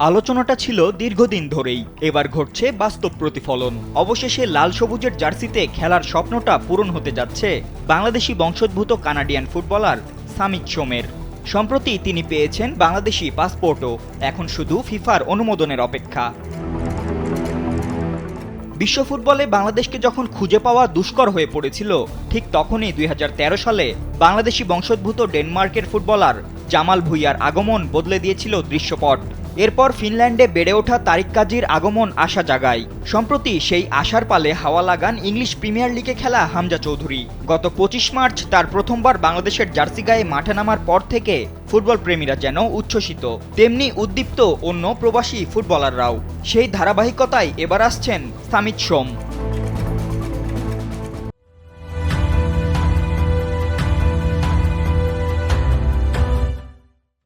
আলোচনাটা ছিল দীর্ঘদিন ধরেই, এবার ঘটছে বাস্তব প্রতিফলন। অবশেষে লাল সবুজের জার্সিতে খেলার স্বপ্নটা পূরণ হতে যাচ্ছে বাংলাদেশি বংশোদ্ভূত কানাডিয়ান ফুটবলার সামিত সোমের। সম্প্রতি তিনি পেয়েছেন বাংলাদেশি পাসপোর্টও, এখন শুধু ফিফার অনুমোদনের অপেক্ষা। বিশ্ব ফুটবলে বাংলাদেশকে যখন খুঁজে পাওয়া দুষ্কর হয়ে পড়েছিল, ঠিক তখনই ২০১৩ সালে বাংলাদেশি বংশোদ্ভূত ডেনমার্কের ফুটবলার জামাল ভুঁইয়ার আগমন বদলে দিয়েছিল দৃশ্যপট। এরপর ফিনল্যান্ডে বেড়ে ওঠা তারিক কাজীর আগমন আশা জাগায়। সম্প্রতি সেই আশার পালে হাওয়া লাগান ইংলিশ প্রিমিয়ার লিগে খেলা হামজা চৌধুরী। গত ২৫ মার্চ তার প্রথমবার বাংলাদেশের জার্সি গায়ে মাঠে নামার পর থেকে ফুটবল প্রেমীরা যেন উচ্ছ্বসিত, তেমনি উদ্দীপ্ত অন্য প্রবাসী ফুটবলাররাও। সেই ধারাবাহিকতায় এবার আসছেন সামিত সোম।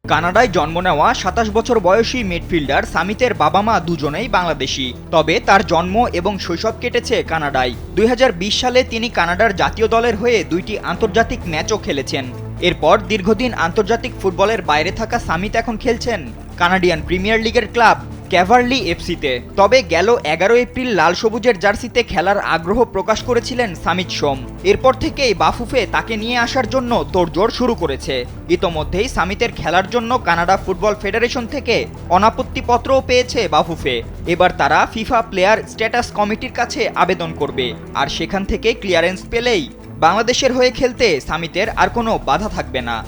কানাডায় জন্ম নেওয়া ২৭ বছর বয়সী মিডফিল্ডার সামিতের বাবা মা দুজনেই বাংলাদেশি, তবে তার জন্ম এবং শৈশব কেটেছে কানাডায়। ২০২০ সালে তিনি কানাডার জাতীয় দলের হয়ে ২টি আন্তর্জাতিক ম্যাচও খেলেছেন। এরপর দীর্ঘদিন আন্তর্জাতিক ফুটবলের বাইরে থাকা সামিত এখন খেলছেন কানাডিয়ান প্রিমিয়ার লিগের ক্লাব ক্যাভারলি এফসিতে। তবে গেল ১১ এপ্রিল লাল সবুজের জার্সিতে খেলার আগ্রহ প্রকাশ করেছিলেন সামিত সোম। এরপর থেকেই বাফুফে তাকে নিয়ে আসার জন্য তোড়জোড় শুরু করেছে। ইতোমধ্যেই সামিতের খেলার জন্য কানাডা ফুটবল ফেডারেশন থেকে অনাপত্তিপত্রও পেয়েছে বাফুফে। এবার তারা ফিফা প্লেয়ার স্ট্যাটাস কমিটির কাছে আবেদন করবে, আর সেখান থেকে ক্লিয়ারেন্স পেলেই বাংলাদেশের হয়ে খেলতে সামিতের আর কোনো বাধা থাকবে না।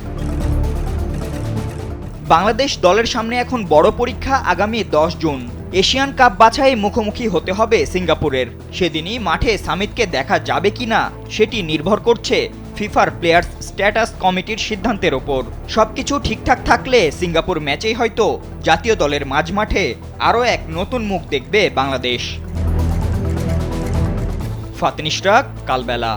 বাংলাদেশ দলের সামনে এখন বড় পরীক্ষা আগামী ১০ জুন। এশিয়ান কাপ বাছাই মুখোমুখি হতে হবে সিঙ্গাপুরের। সেদিনই মাঠে সামিতকে দেখা যাবে কিনা সেটি নির্ভর করছে ফিফার প্লেয়ার্স স্ট্যাটাস কমিটির সিদ্ধান্তের ওপর। সবকিছু ঠিকঠাক থাকলে সিঙ্গাপুর ম্যাচেই হয়তো জাতীয় দলের মাঝমাঠে আরও এক নতুন মুখ দেখবে বাংলাদেশ। ফাতিন ইশরাক, কালবেলা।